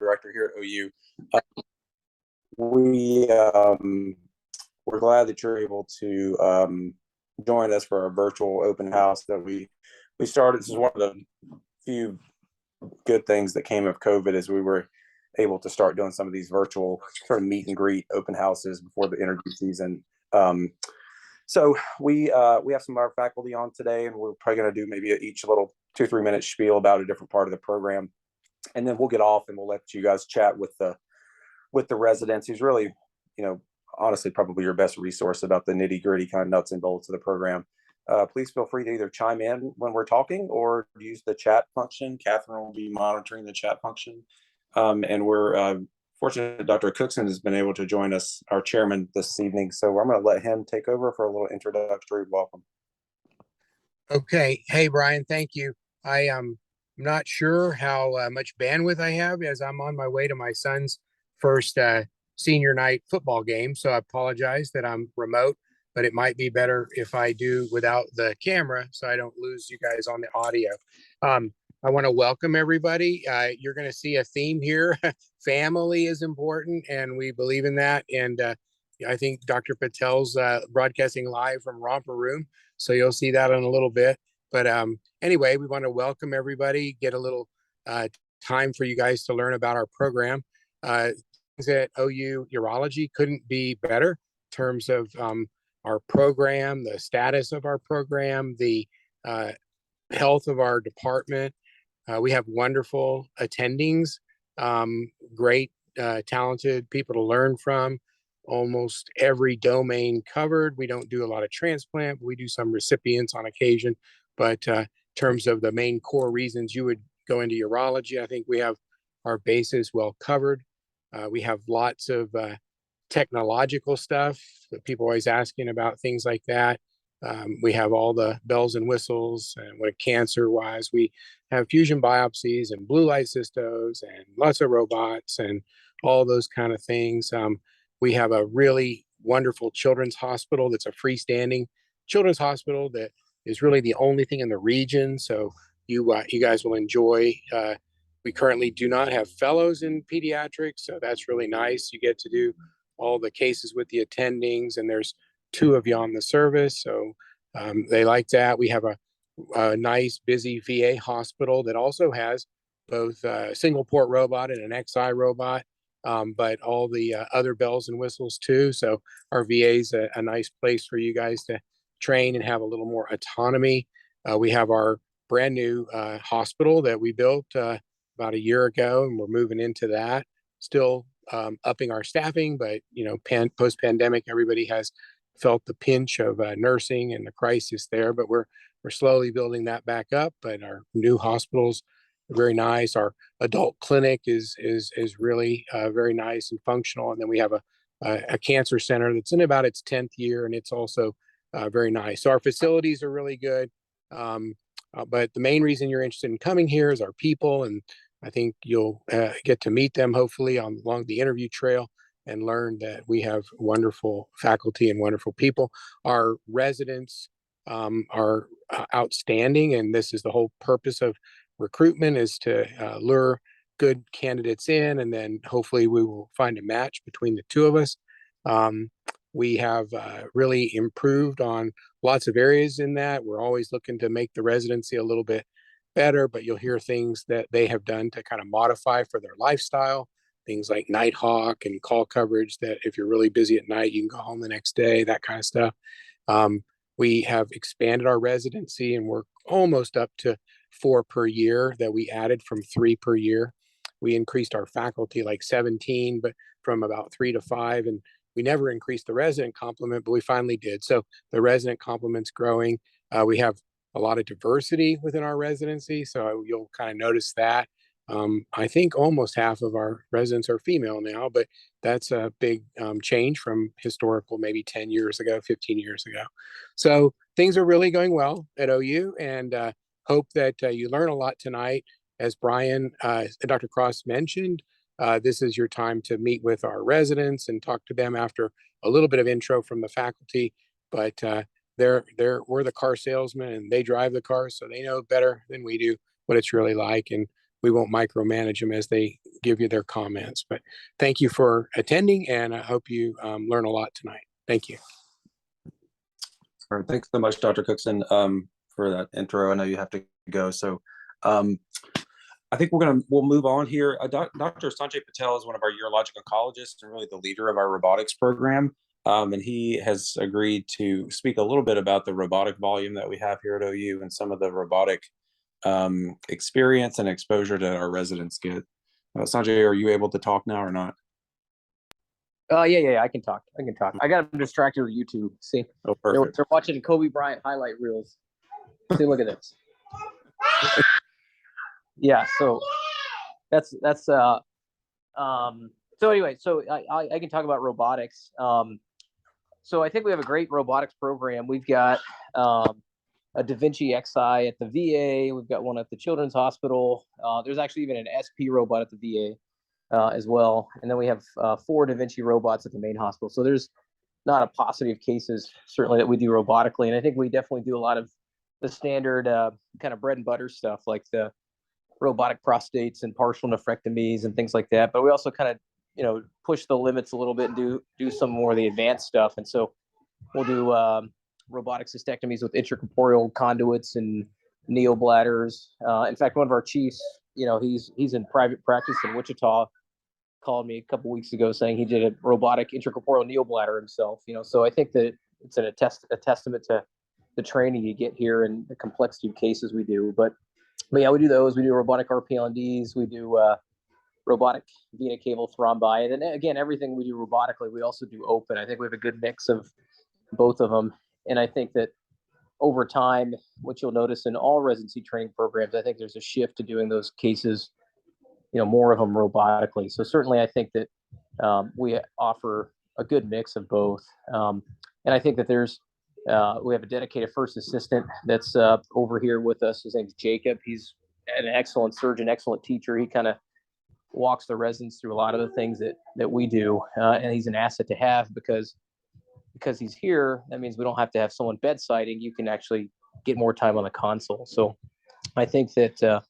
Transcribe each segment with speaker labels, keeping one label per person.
Speaker 1: director here at OU. We we're glad that you're able to join us for our virtual open house that we started. This is one of the few good things that came of COVID, as we were able to start doing some of these virtual sort of meet and greet open houses before the interview season. So we have some of our faculty on today, and we're probably going to do maybe each a little 2-3 minute spiel about a different part of the program, and then we'll get off and we'll let you guys chat with the residents, who's really, honestly, probably your best resource about the nitty gritty kind of nuts and bolts of the program. Please feel free to either chime in when we're talking or use the chat function. Catherine will be monitoring the chat function. And we're fortunate Dr. Cookson has been able to join us, our chairman, this evening. So I'm going to let him take over for a little introductory welcome.
Speaker 2: Okay. Hey, Brian, thank you. I am not sure how much bandwidth I have, as I'm on my way to my son's first senior night football game. So I apologize that I'm remote, but it might be better if I do without the camera so I don't lose you guys on the audio. I want to welcome everybody. You're going to see a theme here. Family is important, and we believe in that. And I think Dr. Patel's broadcasting live from Romper Room, so you'll see that in a little bit. But anyway, we want to welcome everybody, get a little time for you guys to learn about our program. Things at OU Urology couldn't be better in terms of our program, the status of our program, the health of our department. We have wonderful attendings, great, talented people to learn from, almost every domain covered. We don't do a lot of transplant, but we do some recipients on occasion. But in terms of the main core reasons you would go into urology, I think we have our bases well covered. We have lots of technological stuff that people are always asking about, things like that. We have all the bells and whistles, and what cancer wise, we have fusion biopsies and blue light cystos and lots of robots and all those kind of things. We have a really wonderful children's hospital that's a freestanding children's hospital that is really the only thing in the region. So you guys will enjoy. We currently do not have fellows in pediatrics, so that's really nice. You get to do all the cases with the attendings, and there's 2 of you on the service, so they like that. We have a nice, busy VA hospital that also has both a single port robot and an XI robot, but all the other bells and whistles too. So our VA is a nice place for you guys to train and have a little more autonomy. We have our brand new hospital that we built about a year ago, and we're moving into that. Still upping our staffing, but post-pandemic, everybody has felt the pinch of nursing and the crisis there, but we're slowly building that back up. But our new hospitals are very nice. Our adult clinic is really very nice and functional, and then we have a cancer center that's in about its 10th year, and it's also very nice. So our facilities are really good, but the main reason you're interested in coming here is our people, and I think you'll get to meet them hopefully along the interview trail and learn that we have wonderful faculty and wonderful people. Our residents are outstanding, and this is the whole purpose of recruitment, is to lure good candidates in, and then hopefully we will find a match between the 2 of us. We have really improved on lots of areas in that. We're always looking to make the residency a little bit better, but you'll hear things that they have done to kind of modify for their lifestyle. Things like Nighthawk and call coverage, that if you're really busy at night, you can go home the next day, that kind of stuff. We have expanded our residency, and we're almost up to 4 per year that we added from 3 per year. We increased our faculty like 17, but from about 3 to 5. And we never increased the resident complement, but we finally did. So the resident complement's growing. We have a lot of diversity within our residency, so you'll kind of notice that. I think almost half of our residents are female now, but that's a big change from historical, maybe 10 years ago, 15 years ago. So things are really going well at OU, and hope that you learn a lot tonight. As Brian, Dr. Cross mentioned, this is your time to meet with our residents and talk to them after a little bit of intro from the faculty, but we're the car salesmen, and they drive the cars, so they know better than we do what it's really like, and we won't micromanage them as they give you their comments. But thank you for attending, and I hope you learn a lot tonight. Thank you.
Speaker 1: All right, thanks so much, Dr. Cookson, for that intro. I know you have to go, so I think we'll move on here. Dr. Sanjay Patel is one of our urologic oncologists and really the leader of our robotics program. And he has agreed to speak a little bit about the robotic volume that we have here at OU and some of the robotic experience and exposure that our residents get. Sanjay, are you able to talk now or not?
Speaker 3: Yeah, I can talk. I got them distracted with YouTube. See,
Speaker 1: oh, perfect.
Speaker 3: They're watching Kobe Bryant highlight reels. See, look at this. Yeah, so that's so anyway, so I can talk about robotics. So I think we have a great robotics program. We've got a Da Vinci Xi at the VA. We've got one at the Children's Hospital. There's actually even an SP robot at the VA as well. And then we have 4 Da Vinci robots at the main hospital. So there's not a paucity of cases, certainly, that we do robotically. And I think we definitely do a lot of the standard kind of bread and butter stuff, like the robotic prostates and partial nephrectomies and things like that. But we also kind of, push the limits a little bit and do some more of the advanced stuff. And so we'll do robotic cystectomies with intracorporeal conduits and neobladders. In fact, one of our chiefs, he's in private practice in Wichita, called me a couple weeks ago saying he did a robotic intracorporeal neobladder himself. So I think that it's a testament to the training you get here and the complexity of cases we do. But yeah, we do those. We do robotic RPLNDs. We do robotic vena cable thrombi. And then again, everything we do robotically, we also do open. I think we have a good mix of both of them. And I think that over time, what you'll notice in all residency training programs, I think there's a shift to doing those cases, more of them robotically. So certainly I think that we offer a good mix of both. And I think that we have a dedicated first assistant that's over here with us. His name's Jacob. He's an excellent surgeon, excellent teacher. He kind of walks the residents through a lot of the things that we do. And he's an asset to have because he's here. That means we don't have to have someone bedsiding. You can actually get more time on the console. So I think that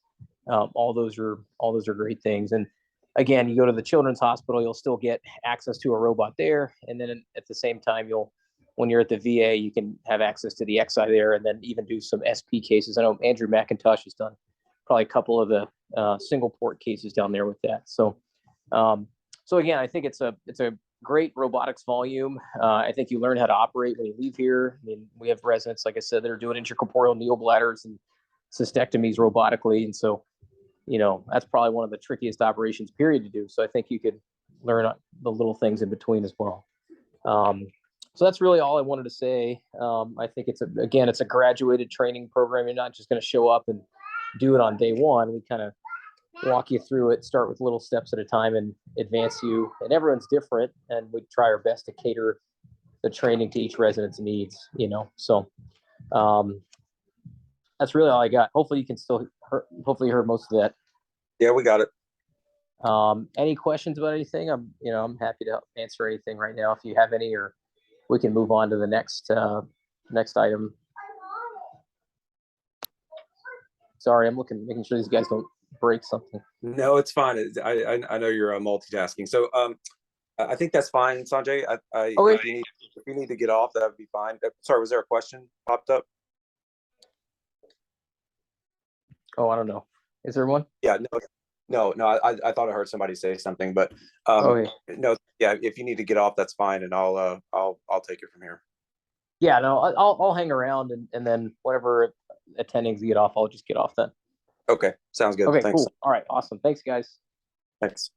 Speaker 3: all those are great things. And again, you go to the Children's Hospital, you'll still get access to a robot there. And then at the same time, when you're at the VA, you can have access to the XI there, and then even do some SP cases. I know Andrew McIntosh has done probably a couple of the single port cases down there with that. So again, I think it's a great robotics volume. I think you learn how to operate when you leave here. I mean, we have residents, like I said, that are doing intracorporeal neobladders and cystectomies robotically. And so, that's probably one of the trickiest operations period to do. So I think you could learn the little things in between as well. So that's really all I wanted to say. I think it's a graduated training program. You're not just going to show up and do it on day one. We kind of walk you through it, start with little steps at a time and advance you. And everyone's different. And we try our best to cater the training to each resident's needs, So that's really all I got. Hopefully you can hopefully you heard most of that.
Speaker 1: Yeah, we got it.
Speaker 3: Any questions about anything? I'm happy to answer anything right now if you have any, or we can move on to the next item. Sorry, I'm making sure these guys don't break something.
Speaker 1: No, it's fine. I know you're multitasking. So I think that's fine, Sanjay.
Speaker 3: Okay.
Speaker 1: If you need to get off, that would be fine. Sorry, was there a question popped up?
Speaker 3: Oh, I don't know. Is there one?
Speaker 1: Yeah, no. I thought I heard somebody say something, but
Speaker 3: okay.
Speaker 1: No. Yeah, if you need to get off, that's fine, and I'll take it from here.
Speaker 3: Yeah, no, I'll hang around, and then whatever attendings get off, I'll just get off then.
Speaker 1: Okay, sounds good.
Speaker 3: Okay,
Speaker 1: thanks.
Speaker 3: Cool. All right, awesome. Thanks, guys.
Speaker 1: Thanks.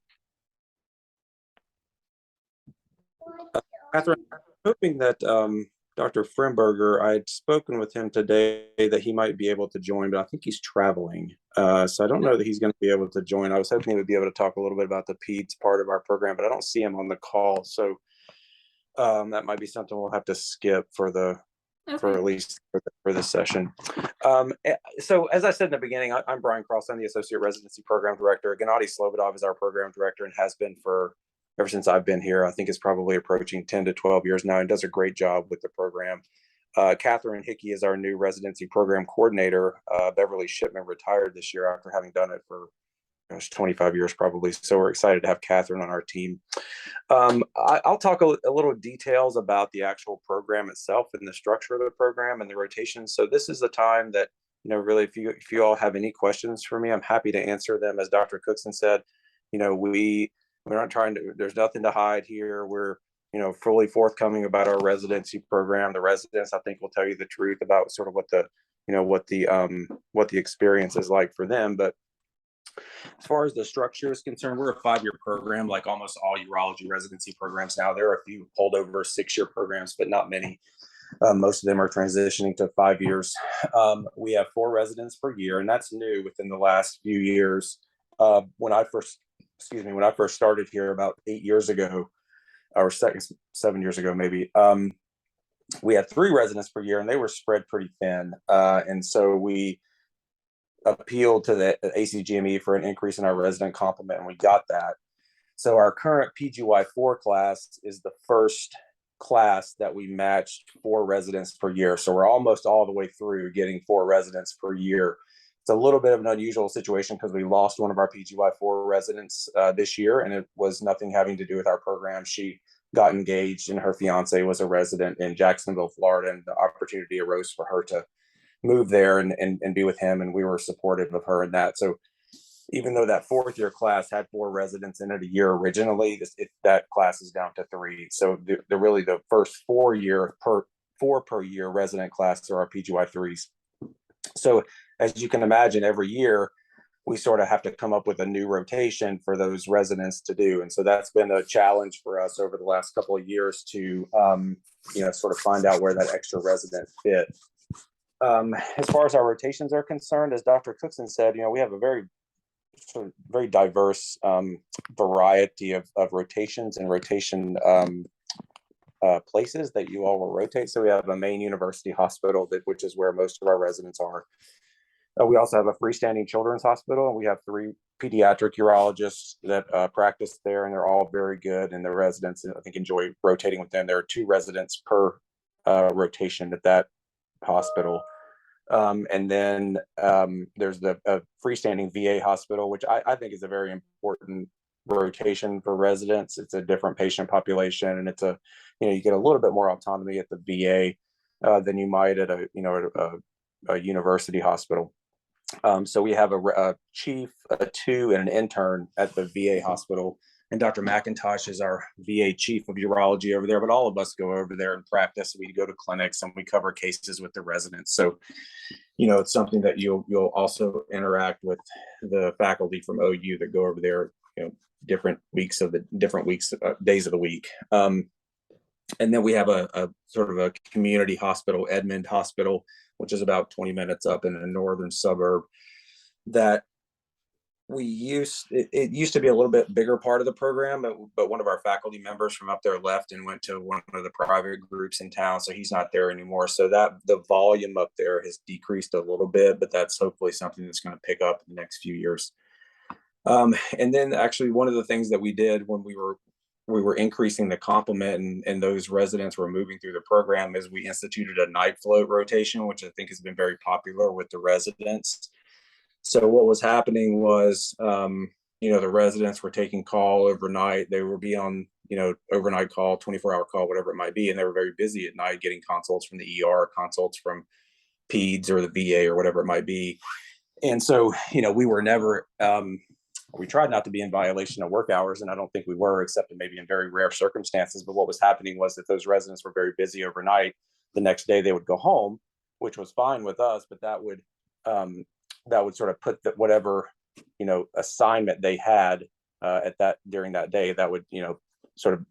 Speaker 1: Catherine, I'm hoping that Dr. Frimberger, I had spoken with him today that he might be able to join, but I think he's traveling. So I don't know that he's going to be able to join. I was hoping he would be able to talk a little bit about the PEDS part of our program, but I don't see him on the call. So that might be something we'll have to skip for at least for this session. So as I said in the beginning, I'm Brian Cross. I'm the Associate Residency Program Director. Gennady Slobodov is our Program Director and has been ever since I've been here. I think it's probably approaching 10 to 12 years now and does a great job with the program. Catherine Hickey is our new Residency Program Coordinator. Beverly Shipman retired this year after having done it for gosh, 25 years probably. So we're excited to have Catherine on our team. I'll talk a little details about the actual program itself and the structure of the program and the rotation. So this is the time that, really, if you all have any questions for me, I'm happy to answer them. As Dr. Cookson said, we're not trying to, there's nothing to hide here. We're, fully forthcoming about our residency program. The residents, I think, will tell you the truth about sort of what the experience is like for them. But as far as the structure is concerned, we're a 5-year program, like almost all urology residency programs now. There are a few holdover 6-year programs, but not many. Most of them are transitioning to 5 years. We have 4 residents per year, and that's new within the last few years. When I first started here about 8 years ago, or 7 years ago, maybe, we had 3 residents per year, and they were spread pretty thin. And so we appealed to the ACGME for an increase in our resident complement, and we got that. So our current PGY4 class is the first class that we matched 4 residents per year. So we're almost all the way through getting 4 residents per year. It's a little bit of an unusual situation because we lost one of our PGY4 residents this year, and it was nothing having to do with our program. She got engaged, and her fiance was a resident in Jacksonville, Florida, and the opportunity arose for her to move there and be with him, and we were supportive of her in that. So even though that 4th year class had 4 residents in it a year originally, that class is down to 3. So really the first 4 per year resident class are our PGY3s. So as you can imagine, every year we sort of have to come up with a new rotation for those residents to do. And so that's been a challenge for us over the last couple of years to, sort of find out where that extra resident fit. As far as our rotations are concerned, as Dr. Cookson said, we have a very diverse variety of rotations and rotation places that you all will rotate. So we have a main university hospital, which is where most of our residents are. We also have a freestanding children's hospital, and we have 3 pediatric urologists that practice there, and they're all very good. And the residents, I think, enjoy rotating with them. There are 2 residents per rotation at that hospital. And then there's the freestanding VA hospital, which I think is a very important rotation for residents. It's a different patient population, and it's you get a little bit more autonomy at the VA than you might at a university hospital. So we have a chief, a 2, and an intern at the VA hospital. And Dr. McIntosh is our VA chief of urology over there, but all of us go over there and practice. We go to clinics and we cover cases with the residents. So, it's something that you'll also interact with the faculty from OU that go over there, different days of the week. And then we have a sort of a community hospital, Edmond Hospital, which is about 20 minutes up in a northern suburb that it used to be a little bit bigger part of the program, but one of our faculty members from up there left and went to one of the private groups in town. So he's not there anymore. So that the volume up there has decreased a little bit, but that's hopefully something that's going to pick up in the next few years. And then actually one of the things that we did when we were increasing the complement and those residents were moving through the program is we instituted a night float rotation, which I think has been very popular with the residents. So what was happening was, the residents were taking call overnight. They would be on, overnight call, 24-hour call, whatever it might be. And they were very busy at night getting consults from the ER, consults from PEDS or the VA or whatever it might be. And so, we were never, we tried not to be in violation of work hours, and I don't think we were, except maybe in very rare circumstances. But what was happening was that those residents were very busy overnight. The next day they would go home, which was fine with us, but that would sort of put whatever assignment they had during that day, that would sort of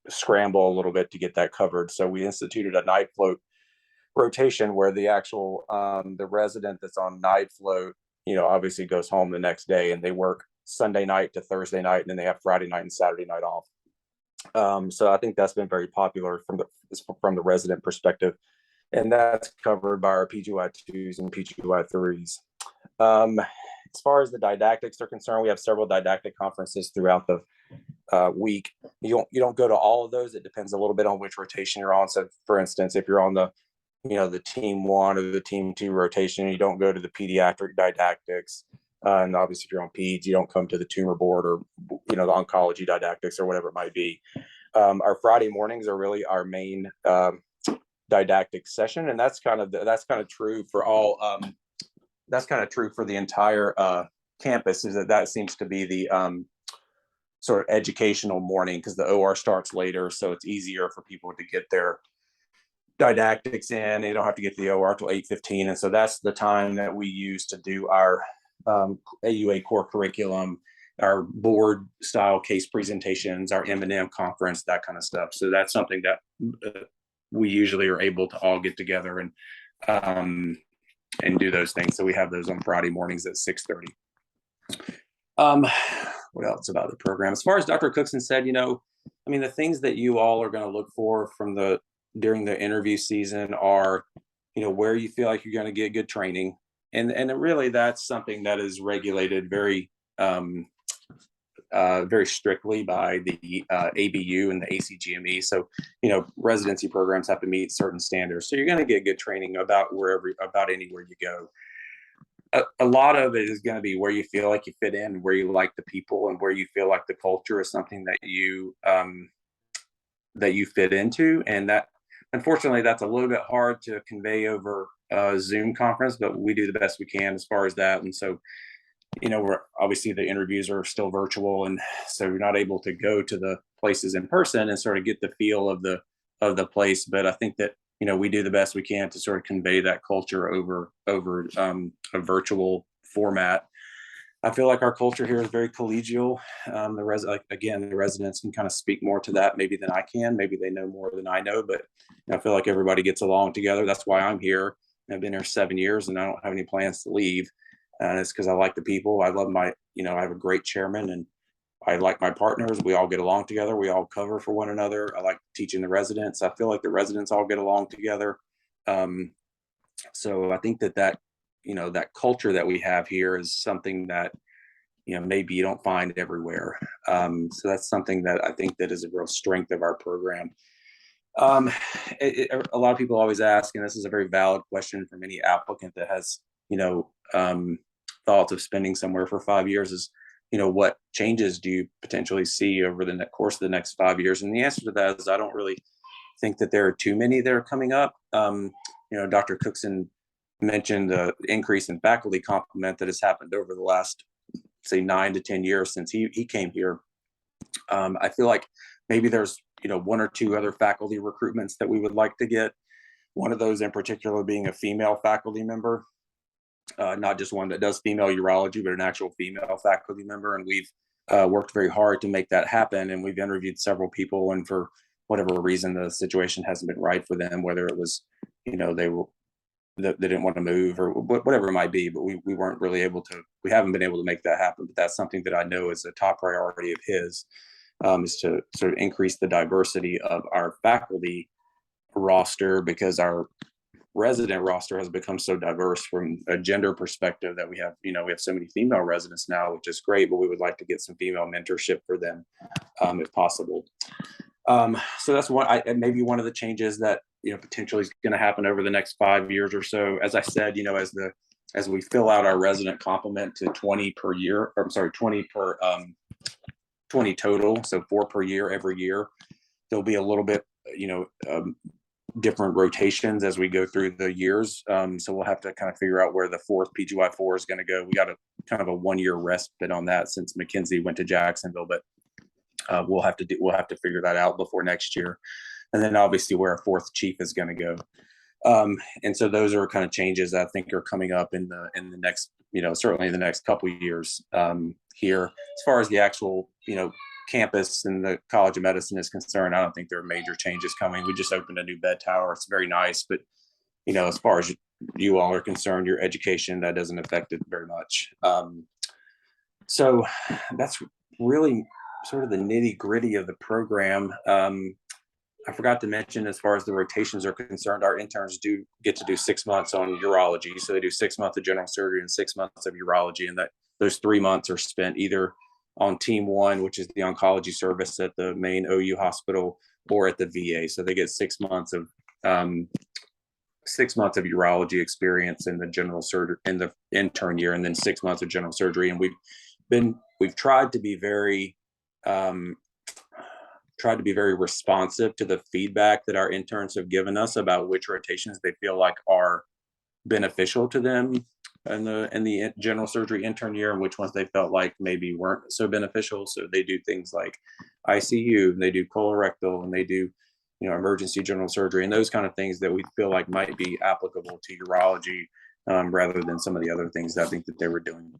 Speaker 1: scramble a little bit to get that covered. So we instituted a night float rotation where the actual the resident that's on night float obviously goes home the next day, and they work Sunday night to Thursday night, and then they have Friday night and Saturday night off. So I think that's been very popular from the resident perspective, and that's covered by our PGY2s and PGY3s. As far as the didactics are concerned, we have several didactic conferences throughout the week. You don't go to all of those. It depends a little bit on which rotation you're on. So for instance, if you're on the team 1 or the team 2 rotation, you don't go to the pediatric didactics. And obviously, if you're on peds, you don't come to the tumor board or, the oncology didactics or whatever it might be. Our Friday mornings are really our main didactic session, and that's kind of true for all. That's kind of true for the entire campus. Is that seems to be the sort of educational morning, because the OR starts later, so it's easier for people to get their didactics in. They don't have to get to the OR till 8:15, and so that's the time that we use to do our AUA core curriculum, our board style case presentations, our M&M conference, that kind of stuff. So that's something that we usually are able to all get together and do those things. So we have those on Friday mornings at 6:30. What else about the program? As far as Dr. Cookson said, the things that you all are going to look for during the interview season are, where you feel like you're going to get good training. And really that's something that is regulated very, very strictly by the ABU and the ACGME. So, residency programs have to meet certain standards. So you're going to get good training about anywhere you go. A lot of it is going to be where you feel like you fit in, where you like the people, and where you feel like the culture is something that you fit into. And that, unfortunately, that's a little bit hard to convey over a Zoom conference, but we do the best we can as far as that. And so, we're obviously, the interviews are still virtual, and so you're not able to go to the places in person and sort of get the feel of the place. But I think that, we do the best we can to sort of convey that culture over a virtual format. I feel like our culture here is very collegial. The residents can kind of speak more to that maybe than I can. Maybe they know more than I know, but I feel like everybody gets along together. That's why I'm here. I've been here 7 years, and I don't have any plans to leave. And it's because I like the people. I love I have a great chairman, and I like my partners. We all get along together. We all cover for one another. I like teaching the residents. I feel like the residents all get along together. So I think that culture that we have here is something that, maybe you don't find everywhere. So that's something that I think that is a real strength of our program. A lot of people always ask, and this is a very valid question from any applicant that has, thoughts of spending somewhere for 5 years, is, what changes do you potentially see over the course of the next 5 years? And the answer to that is, I don't really think that there are too many that are coming up. Dr. Cookson mentioned the increase in faculty complement that has happened over the last, say, 9 to 10 years since he came here. I feel like maybe there's, one or two other faculty recruitments that we would like to get. One of those in particular being a female faculty member. Not just one that does female urology, but an actual female faculty member. And we've worked very hard to make that happen. And we've interviewed several people, and for whatever reason, the situation hasn't been right for them, whether it was, they didn't want to move or whatever it might be, but we haven't been able to make that happen. But that's something that I know is a top priority of his, is to sort of increase the diversity of our faculty roster, because our resident roster has become so diverse from a gender perspective that we have so many female residents now, which is great, but we would like to get some female mentorship for them, if possible. So that's maybe one of the changes that, potentially is going to happen over the next 5 years or so. As I said, as we fill out our resident complement to 20 per year, or I'm sorry, 20 total. So 4 per year every year. There'll be a little bit, different rotations as we go through the years. So we'll have to kind of figure out where the fourth PGY4 is going to go. We got a kind of a 1 year respite on that since Mackenzie went to Jacksonville, but we'll have to figure that out before next year. And then obviously where a fourth chief is going to go. And so those are kind of changes that I think are coming up in the next, certainly in the next couple of years here. As far as the actual, campus and the College of Medicine is concerned, I don't think there are major changes coming. We just opened a new bed tower. It's very nice, but as far as you all are concerned, your education, that doesn't affect it very much. So that's really sort of the nitty gritty of the program. I forgot to mention, as far as the rotations are concerned, our interns do get to do 6 months on urology. So they do 6 months of general surgery and 6 months of urology. And those 3 months are spent either on Team 1, which is the oncology service at the main OU hospital, or at the VA. So they get 6 months of 6 months of urology experience in the general surgery in the intern year, and then 6 months of general surgery. And we've tried to be very responsive to the feedback that our interns have given us about which rotations they feel like are beneficial to them in the general surgery intern year, and which ones they felt like maybe weren't so beneficial. So they do things like ICU, and they do colorectal, and they do emergency general surgery, and those kind of things that we feel like might be applicable to urology, rather than some of the other things that I think that they were doing.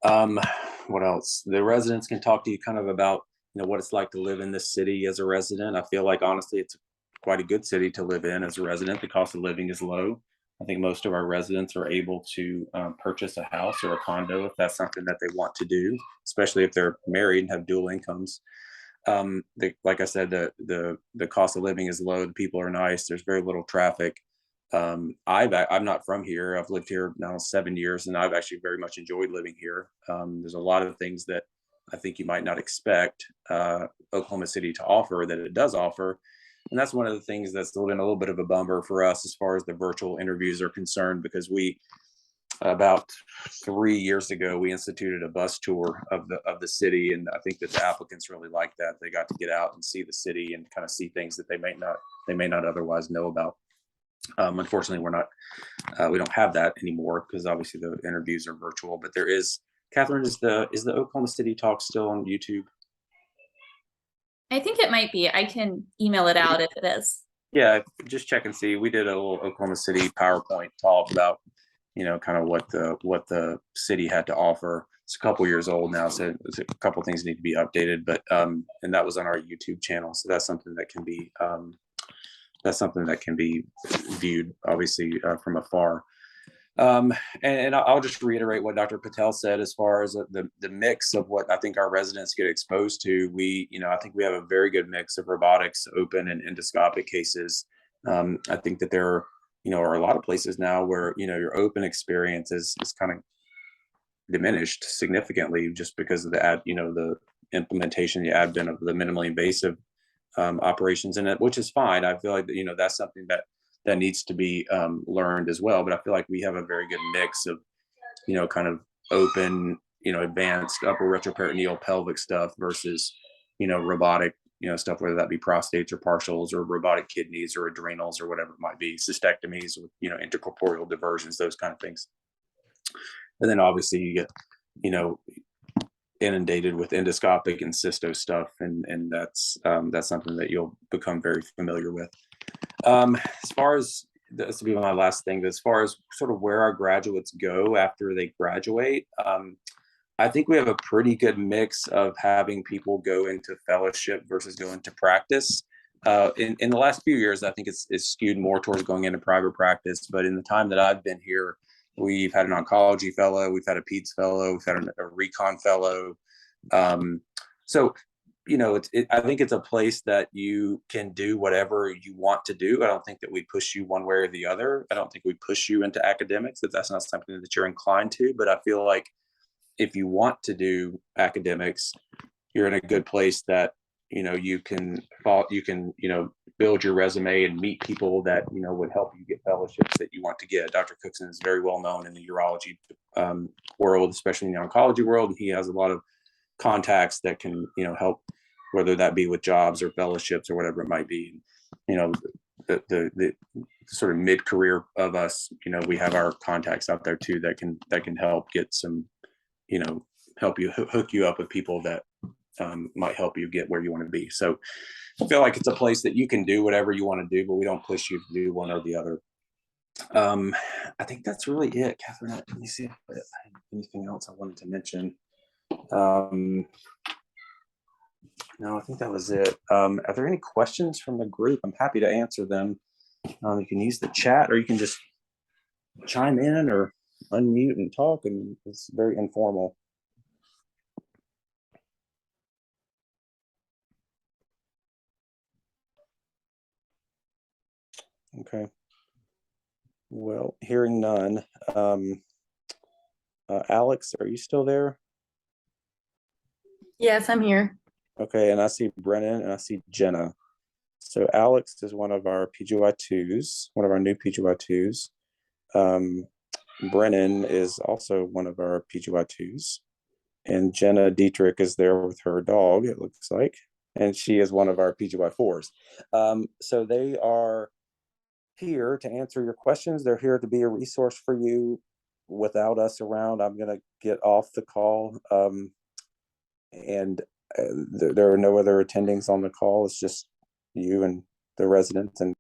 Speaker 1: What else? The residents can talk to you kind of about what it's like to live in this city as a resident. I feel like honestly it's quite a good city to live in as a resident. The cost of living is low. I think most of our residents are able to purchase a house or a condo if that's something that they want to do, especially if they're married and have dual incomes. Like I said, the cost of living is low. The people are nice. There's very little traffic. I'm not from here. I've lived here now 7 years, and I've actually very much enjoyed living here. There's a lot of things that I think you might not expect Oklahoma City to offer that it does offer. And that's one of the things that's been a little bit of a bummer for us as far as the virtual interviews are concerned, because about 3 years ago, we instituted a bus tour of the city, and I think that the applicants really liked that. They got to get out and see the city and kind of see things that they may not otherwise know about. Unfortunately, we don't have that anymore because obviously the interviews are virtual. But there is, Catherine, is the Oklahoma City Talk still on YouTube?
Speaker 4: I think it might be. I can email it out if it is.
Speaker 1: Yeah, just check and see. We did a little Oklahoma City PowerPoint talk about kind of what the city had to offer. It's a couple years old now, so a couple things need to be updated. But and that was on our YouTube channel, so that's something that can be viewed obviously from afar. And I'll just reiterate what Dr. Patel said as far as the mix of what I think our residents get exposed to. I think we have a very good mix of robotics, open and endoscopic cases. I think that there are a lot of places now where your open experience is kind of diminished significantly just because of the implementation, the advent of the minimally invasive operations in it, which is fine. I feel like that's something that needs to be learned as well. But I feel like we have a very good mix of kind of open, advanced upper retroperitoneal pelvic stuff versus robotic stuff, whether that be prostates or partials or robotic kidneys or adrenals or whatever it might be, cystectomies with intercorporeal diversions, those kind of things. And then obviously you get inundated with endoscopic and cysto stuff, and that's something that you'll become very familiar with. As far as this will be my last thing, but as far as sort of where our graduates go after they graduate, I think we have a pretty good mix of having people go into fellowship versus go into practice. In the last few years, I think it's skewed more towards going into private practice. But in the time that I've been here, we've had an oncology fellow, we've had a peds fellow, we've had a recon fellow. So I think it's a place that you can do whatever you want to do. I don't think that we push you one way or the other. I don't think we push you into academics if that's not something that you're inclined to. But I feel like if you want to do academics, you're in a good place that you can build your resume and meet people that would help you get fellowships that you want to get. Dr. Cookson is very well known in the urology world, especially in the oncology world, and he has a lot of contacts that can help, whether that be with jobs or fellowships or whatever it might be. The sort of mid-career of us, we have our contacts out there too that can help get some, help you hook you up with people that might help you get where you want to be. So I feel like it's a place that you can do whatever you want to do, but we don't push you to do one or the other. I think that's really it. Catherine, let me see if I have anything else I wanted to mention. No, I think that was it. Are there any questions from the group? I'm happy to answer them. You can use the chat, or you can just chime in or unmute and talk, and it's very informal. Okay. Well, hearing none. Alex, are you still there?
Speaker 4: Yes, I'm here.
Speaker 1: Okay, and I see Brennan and I see Jenna. So Alex is one of our PGY2s, one of our new PGY2s. Brennan is also one of our PGY2s. And Jenna Dietrich is there with her dog, it looks like. And she is one of our PGY4s. So they are here to answer your questions. They're here to be a resource for you. Without us around, I'm going to get off the call. And there are no other attendings on the call. It's just you and the residents and